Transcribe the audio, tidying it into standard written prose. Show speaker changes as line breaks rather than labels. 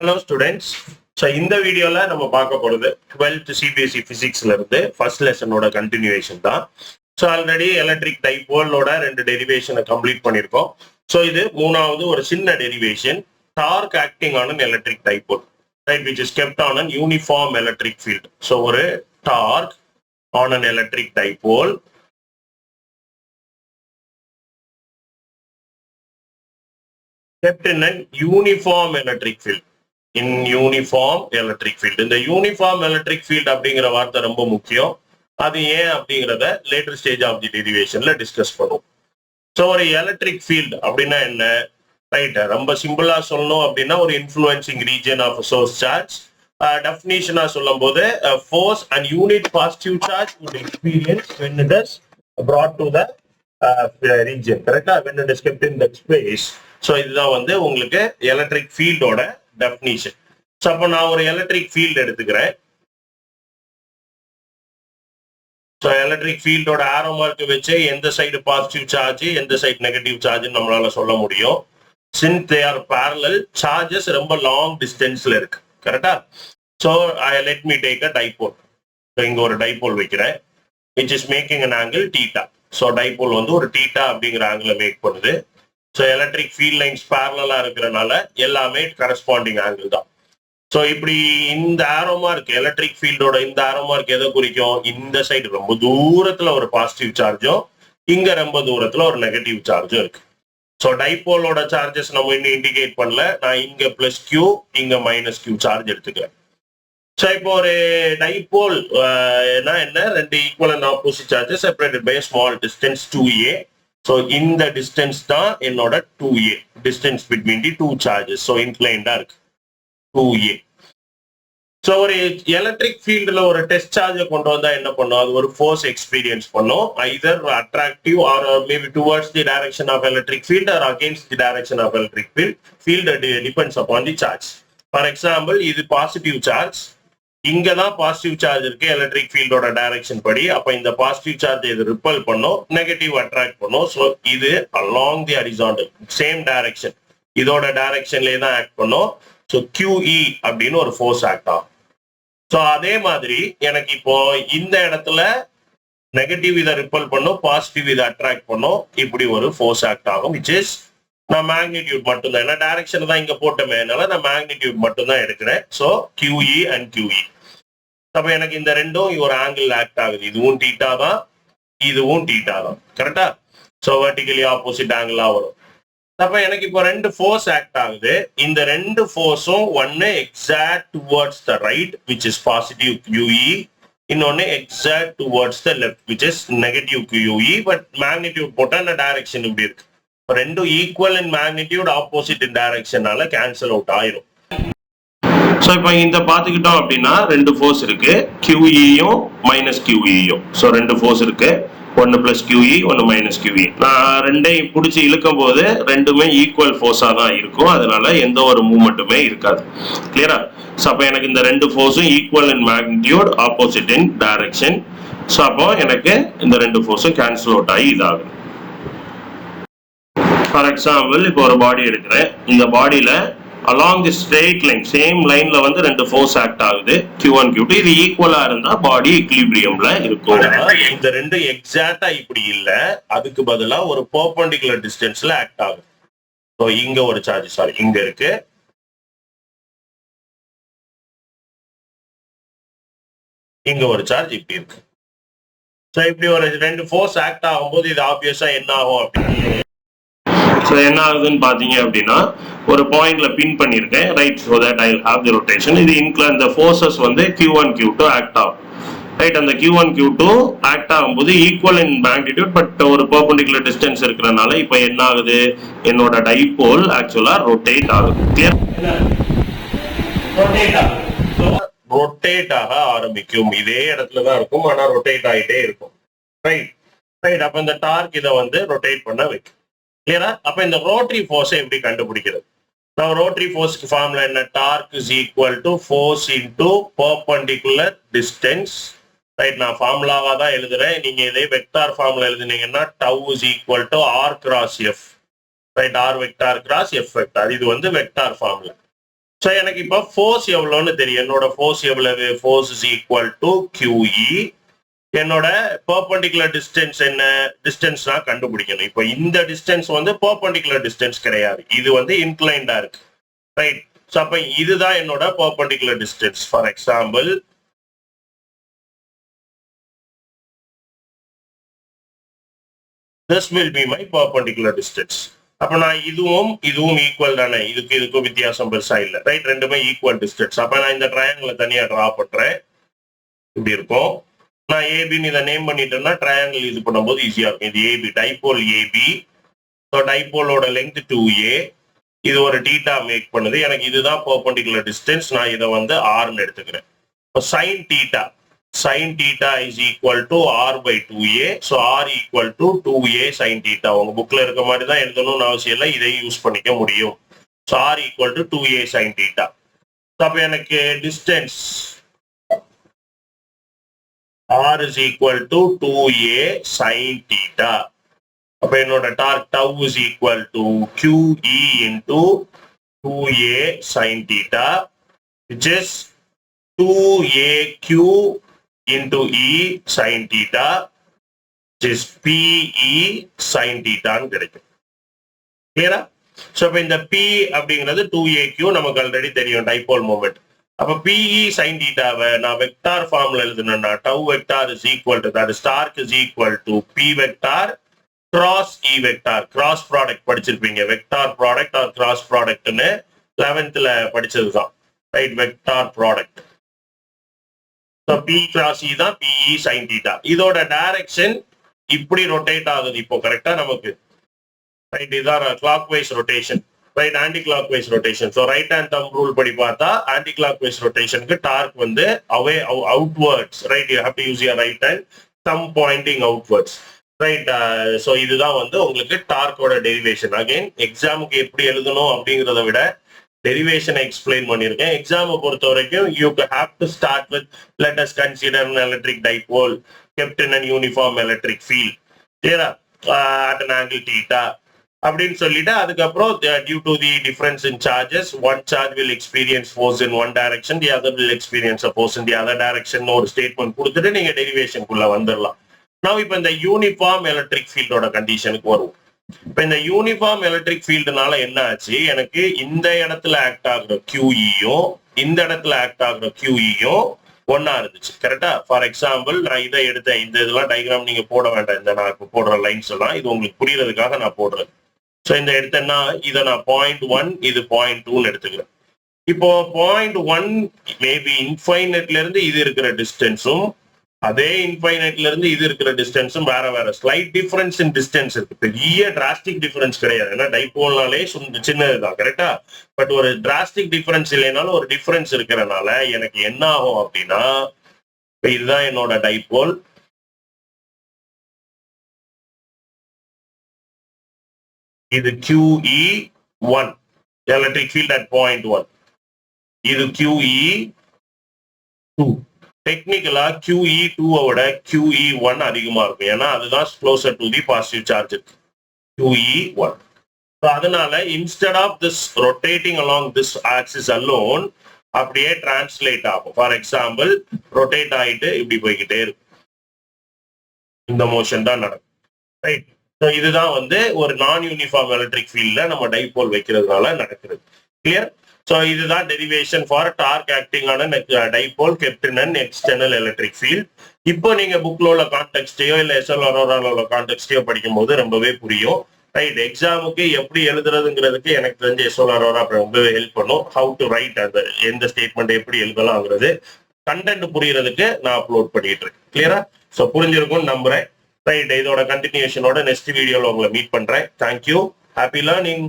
Hello students. So இந்த வீடியோல நம்ம பார்க்க போறது 12th CBSE பிசிக்ஸ்ல இருந்து ஃபர்ஸ்ட் லெசனோட கண்டினியூவேஷன் தான். ஸோ ஆல்ரெடி எலக்ட்ரிக் டைபோலோட 2 டெரிவேஷனை கம்ப்ளீட் பண்ணியிருக்கோம். ஸோ இது மூணாவது ஒரு சின்ன derivation, torque acting on an electric dipole, right, which is kept on an uniform electric field. So ஒரு torque on an electric dipole kept in an uniform electric field. In uniform electric field. இந்த uniform electric field அப்படிங்கிற வார்த்தை ரொம்ப முக்கியம். அது ஏன் அப்படிங்கிறத later stage of the டெரிவேஷன்ல டிஸ்கஸ் பண்ணுவோம். ஸோ ஒரு எலக்ட்ரிக் ஃபீல்ட் அப்படின்னா என்ன, ரைட், ரொம்ப சிம்பிளா சொல்லணும் அப்படின்னா ஒரு influencing region of source charge. டெஃபினிஷனா சொல்லும் போது force and unit positive charge would experience when it is brought to the region, கரெக்டா, when it is kept in that space. So இதுதான் வந்து உங்களுக்கு எலக்ட்ரிக் ஃபீல்டோட டெஃபினிஷன். ஸோ அப்போ நான் ஒரு எலக்ட்ரிக் ஃபீல்டு எடுத்துக்கிறேன். ஸோ எலக்ட்ரிக் ஃபீல்டோட ஆரோ மார்க் வச்சு எந்த சைடு பாசிட்டிவ் சார்ஜ் எந்த சைடு நெகட்டிவ் சார்ஜ் நம்மளால சொல்ல முடியும். Since they are parallel, charges ரொம்ப லாங் டிஸ்டன்ஸ்ல இருக்கு, கரெக்டா. So let me take a dipole. So இங்க ஒரு டைபோல் வைக்கிறேன், which is making an angle theta. So dipole வந்து ஒரு தீட்டா அப்படிங்கிற ஆங்கிளை மேக் பண்ணுது. ஸோ எலக்ட்ரிக் ஃபீல்ட் லைன்ஸ் பேரலா இருக்கிறனால எல்லாமே கரஸ்பாண்டிங் ஆங்கிள் தான். ஸோ இப்படி இந்த ஆரோ மார்க், எலக்ட்ரிக் ஃபீல்டோட இந்த ஆரோ மார்க் எதை குறிக்கும், இந்த சைடு ரொம்ப தூரத்துல ஒரு பாசிட்டிவ் சார்ஜும் இங்க ரொம்ப தூரத்துல ஒரு நெகட்டிவ் சார்ஜும் இருக்கு. ஸோ டைபோலோட சார்ஜஸ் நம்ம இன்னும் இண்டிகேட் பண்ணல. நான் இங்க பிளஸ் கியூ இங்க மைனஸ் கியூ சார்ஜ் எடுத்துக்கிறேன். ஸோ இப்போ ஒரு டைபோல் என்ன, ரெண்டு equal and opposite charges separated by small distance 2a. So இந்த டிஸ்டன்ஸ் தான் என்னோட 2a, distance between the two charges. So இன்க்ளைண்டா இருக்கு 2a. ஸோ ஒரு எலக்ட்ரிக் ஃபீல்டில் ஒரு டெஸ்ட் சார்ஜை கொண்டு வந்தா என்ன பண்ணும், அது ஒரு ஃபோர்ஸ் எக்ஸ்பீரியன்ஸ் பண்ணும், either attractive or maybe towards the direction of electric field or against the direction of electric field. Field depends upon the charge. For example, இது பாசிட்டிவ் சார்ஜ், இங்கதான் பாசிட்டிவ் சார்ஜ் இருக்கு எலக்ட்ரிக் ஃபீல்டோட direction படி. அப்ப இந்த positive charge இது repel பண்ணும், negative attract பண்ணும். ஸோ இது along the horizontal same direction, இதோட டைரக்ஷன்லேயே தான் ஆக்ட் பண்ணும். ஸோ QE அப்படின்னு ஒரு ஃபோர்ஸ் ஆக்ட் ஆகும். ஸோ அதே மாதிரி எனக்கு இப்போ இந்த இடத்துல நெகட்டிவ் இதை ரிப்பல் பண்ணும், பாசிட்டிவ் இதை அட்ராக்ட் பண்ணும், இப்படி ஒரு ஃபோர்ஸ் ஆக்ட் ஆகும். விச் இஸ், நான் மேக்னிடியூட் மட்டும் தான், ஏன்னா டைரக்ஷன் தான் இங்க போட்டோமே, அதனால நான் மேக்னிடியூட் மட்டும் தான் எடுக்கிறேன். So QE and QE. அப்ப எனக்கு இந்த ரெண்டும் ஒரு ஆங்கிள் ஆக்ட் ஆகுது. இதுவும் தீட்டா தான், இதுவும் தீட்டா தான், கரெக்டா. ஸோ வெர்டிகலி ஆப்போசிட் ஆங்கிளா வரும். அப்ப எனக்கு இப்போ ரெண்டு ஃபோர்ஸ் ஆக்ட் ஆகுது. இந்த ரெண்டு ஃபோர்ஸும் ஒன்னு exact towards the right which is positive QE, இன்னொன்னு exact towards the left which is negative QE. But magnitude போட்டா இந்த டைரக்ஷன் இப்படி இருக்கு. ரெண்டும் equal in magnitude, opposite in டைரக்ஷனால கேன்சல் அவுட் ஆயிரும். ஸோ இப்போ இந்த பார்த்துக்கிட்டோம் அப்படின்னா ரெண்டு ஃபோர்ஸ் இருக்கு, QEயும் மைனஸ் QEயும். ஸோ ரெண்டு ஃபோர்ஸ் இருக்கு, ஒன்று பிளஸ் QE ஒன்று மைனஸ் QE. நான் ரெண்டையும் பிடிச்சி இழுக்கும் போது ரெண்டுமே ஈக்குவல் ஃபோர்ஸாக தான் இருக்கும், அதனால எந்த ஒரு மூவ்மெண்ட்டுமே இருக்காது. கிளியரா. ஸோ அப்போ எனக்கு இந்த ரெண்டு ஃபோர்ஸும் equal in magnitude, opposite in direction. So அப்போ எனக்கு இந்த ரெண்டு ஃபோர்ஸும் கேன்சல் அவுட் ஆகி இதாகும். ஃபார் எக்ஸாம்பிள், இப்போ ஒரு பாடி எடுக்கிறேன். இந்த பாடியில along the straight line, same லைன்ல வந்து ரெண்டு ஃபோர்ஸ் ஆக்ட் ஆகுது, Q1 Q2. இது ஈக்குவலா இருந்தா பாடி ஈக்லிபிரியம்ல இருக்கும். இந்த ரெண்டு எக்ஸாக்ட்டா இப்படி இல்ல, அதுக்கு பதிலா ஒரு பெர்பெண்டிகுலர் டிஸ்டன்ஸ்ல ஆக்ட் ஆகுது. ஸோ இங்க ஒரு சார்ஜ் இங்க இருக்கு, இங்க ஒரு சார்ஜ் இப்படி இருக்கு. ஸோ இப்படி ஒரு ரெண்டு ஃபோர்ஸ் ஆக்ட் ஆகும்போது இது ஆப்வியஸா என்ன ஆகும் அப்படின்னு, ஸோ என்ன ஆகுதுன்னு பார்த்தீங்க அப்படின்னா ஒரு பாயிண்ட்ல பின் பண்ணியிருக்கேன், right. So that I have the rotation. இது இந்த ஃபோர்ஸஸ் வந்து Q1 Q2 ஆக்ட் ஆகும், ரைட். அந்த Q1 Q2 ஆக்ட் ஆகும்போது ஈக்குவல் இன் மேக்னிடியூட், பட் ஒரு பெர்பெண்டிகுலர் டிஸ்டன்ஸ் இருக்கிறனால இப்போ என்ன ஆகுது, என்னோட டைபோல் ஆக்சுவலா ரொட்டேட் ஆகுது. ரொட்டேட் ஆக ஆரம்பிக்கும், இதே இடத்துல தான் இருக்கும், ஆனா ரொட்டேட் ஆகிட்டே இருக்கும், ரைட் ரைட். அப்ப இந்த டார்க் இதை வந்து ரொட்டேட் பண்ண வைக்கும். கிளியரா. அப்ப இந்த ரோட்டரி ஃபோர்ஸை எப்படி கண்டுபிடிக்கிறது, நம்ம ரோட்டரி ஃபோர்ஸ்க்கு ஃபார்முலா என்ன, torque is equal to force into perpendicular distance, right. நான் ஃபார்முலாவா தான் எழுதுறேன், நீங்க இதே வெக்டார் ஃபார்முலா எழுதுனீங்கன்னா tau is equal to R cross F, right. R vector cross F vector, இது வந்து வெக்டார் ஃபார்முலா. ஸோ எனக்கு இப்போ ஃபோர்ஸ் எவ்வளோன்னு தெரியும். என்னோட ஃபோர்ஸ் எவ்வளவு? Force is equal to QE. என்னோட பெர்பெண்டிகுலர் டிஸ்டன்ஸ் என்ன? டிஸ்டன்ஸ் நான் கண்டுபிடிக்கணும். இப்போ இந்த டிஸ்டன்ஸ் வந்து பெர்பெண்டிகுலர் டிஸ்டன்ஸ் கிடையாது, இது வந்து இன்க்ளைண்டா இருக்கு, ரைட்? ஸோ அப்போ இதுதான் என்னோட perpendicular distance. For example, this will be my perpendicular distance. அப்ப நான் இதுவும் ஈக்குவல் தானே, இதுக்கும் வித்தியாசம் பெருசா இல்ல, ரைட்? ரெண்டுமே ஈக்குவல் டிஸ்டன்ஸ். அப்ப நான் இந்த ட்ரையாங்கிளை தனியா டிரா பண்றேன். இப்படி இருக்கும். நான் ஏபின்னு இதை நேம் பண்ணிட்டேன்னா ட்ரையாங்கிள் இது பண்ணும்போது ஈஸியா இருக்கும். இது ஏபி, டைபோல் ஏபி. ஸோ டைபோலோட லெங்த் 2a. இது ஒரு டீட்டா மேக் பண்ணுது. எனக்கு இதுதான் பெர்பெண்டிகுலர் டிஸ்டன்ஸ். நான் இதை வந்து ஆர்னு எடுத்துக்கிறேன். sin theta is equal to r by 2a. So r equal to 2a sin theta. உங்க புக்ல இருக்க மாதிரி தான் எழுதணும்னு அவசியம் இல்லை, இதை யூஸ் பண்ணிக்க முடியும். So r equal to 2a sin theta. அப்ப எனக்கு distance r is equal to 2a sin theta. அப்ப என்னோட dark tau is equal to QE into 2a sin theta, which is 2aq into E sin theta, which is PE sin theta ன்னு கிடைக்கும். கிளியரா? So இப்போ இந்த P அப்படிங்கிறது 2aq நமக்கு already தெரியும், டைபோல் மொமெண்ட். அப்போ PE sin thetaவை நான் வெக்டார் ஃபார்ம்ல எழுதுனேன்னா tau vector is equal to, that is torque is equal to P vector cross E vector. Cross product படிச்சிருப்பீங்க, வெக்டார் ப்ராடக்ட் ஆர் கிராஸ் ப்ராடக்ட்னு 11th படிச்சதுதான், right? Vector product. So P cross E தான் PE sin theta. இதோட direction இப்படி rotate ஆகுது இப்போ, கரெக்டா நமக்கு, ரைட்? இதான் clock wise rotation, right? Anti clock wise rotation. So right hand thumb rule படி பார்த்தா ஆன்டி கிளாக் வைஸ் ரொட்டேஷனுக்கு டார்க் வந்து away outwards, right? You have to use your right hand thumb pointing outwards, right? So இதுதான் வந்து உங்களுக்கு டார்க்கோட derivation. Again எக்ஸாமுக்கு எப்படி எழுதணும் அப்படிங்கிறத விட டெரிவேஷன் எக்ஸ்பிளைன் பண்ணியிருக்கேன். எக்ஸாமை பொறுத்த வரைக்கும் you have to start with let us consider an electric dipole kept in an uniform electric field, clear at an angle theta அப்படின்னு சொல்லிட்டு அதுக்கப்புறம் due to the difference in charges, one charge will experience force in one direction, the other will experience a force in the other direction ஒரு statement கொடுத்துட்டு நீங்க டெரிவேஷனுக்குள்ள வந்துடலாம். நான் இப்போ இந்த யூனிஃபார்ம் எலக்ட்ரிக் ஃபீல்டோட கண்டிஷனுக்கு வருவோம். இப்ப இந்த யூனிஃபார்ம் எலக்ட்ரிக் ஃபீல்டுனால என்ன ஆச்சு, எனக்கு இந்த இடத்துல ஆக்ட் ஆகுற QEயும் இந்த இடத்துல ஆக்ட் ஆகுற QEயும் ஒன்னா இருந்துச்சு, கரெக்டா? ஃபார் எக்ஸாம்பிள், நான் இதை எடுத்தேன். இந்த இதெல்லாம் டயக்ராம் நீங்க போட வேண்டாம், இந்த நான் இப்போ போடுற லைன்ஸ் எல்லாம் இது உங்களுக்கு புரியறதுக்காக நான் போடுறேன். ஸோ இந்த எடுத்தேன்னா இதை நான் 0.1, இது 0.2ன்னு எடுத்துக்கிறேன். இப்போ 0.1 மேபி இன்ஃபைனட்ல இருந்து இது இருக்கிற டிஸ்டன்ஸும் அதே இன்ஃபைனைட்ல இருந்து இது இருக்கிற டிஸ்டன்ஸும் வேற வேற. ஸ்லைட் டிஃபரன்ஸ் இன் டிஸ்டன்ஸ் இருக்கு, பெரிய டிராஸ்டிக் டிஃபரன்ஸ் கிடையாது. ஏன்னா டைபோல்னாலே சின்னதுதான், கரெக்டா? பட் ஒரு டிராஸ்டிக் டிஃபரன்ஸ் இல்லைனாலும் ஒரு டிஃபரன்ஸ் இருக்கிறனால எனக்கு என்ன ஆகும் அப்படின்னா, இதுதான் என்னோட டைபோல். இது QE1 எலக்ட்ரிக் ஃபீல்ட் அட் 0.1. இது QE2. டெக்னிக்கலா QE2-ஓட QE1 அதிகமா இருக்கும், ஏன்னா அதுதான் closer to the positive charge QE1. அதனால instead of this rotating along this axis alone அப்படியே டிரான்ஸ்லேட் ஆகும். ஃபார் எக்ஸாம்பிள், ரொட்டேட் ஆயிட்டு இப்படி போய்கிட்டே இருக்கும், இந்த மோஷன் தான் நடக்கும், ரைட்? ஸோ இதுதான் வந்து ஒரு நான் யூனிஃபார்ம் எலக்ட்ரிக் ஃபீல்ட்ல நம்ம டைபோல் வைக்கிறதுனால நடக்கிறது. கிளியர்? ஸோ இதுதான் derivation for torque acting on dipole kept in an external electric field. இப்போ நீங்க புக்ல உள்ள கான்டெக்ஸ்டையோ இல்ல எஸ்எல் அரோரால உள்ள கான்டெக்ஸ்டையோ படிக்கும் போது ரொம்பவே புரியும், ரைட்? எக்ஸாமுக்கு எப்படி எழுதுறதுங்கிறதுக்கு எனக்கு தெரிஞ்ச எஸ்எல் அரோரா ரொம்பவே ஹெல்ப் பண்ணும். ஹவு டு ரைட், அந்த எந்த ஸ்டேட்மெண்ட் எப்படி எழுதலாம்ங்கிறது கண்டென்ட் புரியறதுக்கு நான் அப்லோட் பண்ணிட்டு இருக்கேன். கிளியரா? ஸோ புரிஞ்சிருக்கும்னு நம்புறேன், ரைட்? இதோட கண்டினியூஷனோட நெக்ஸ்ட் வீடியோல உங்களை மீட் பண்றேன். தேங்க்யூ. Happy learning.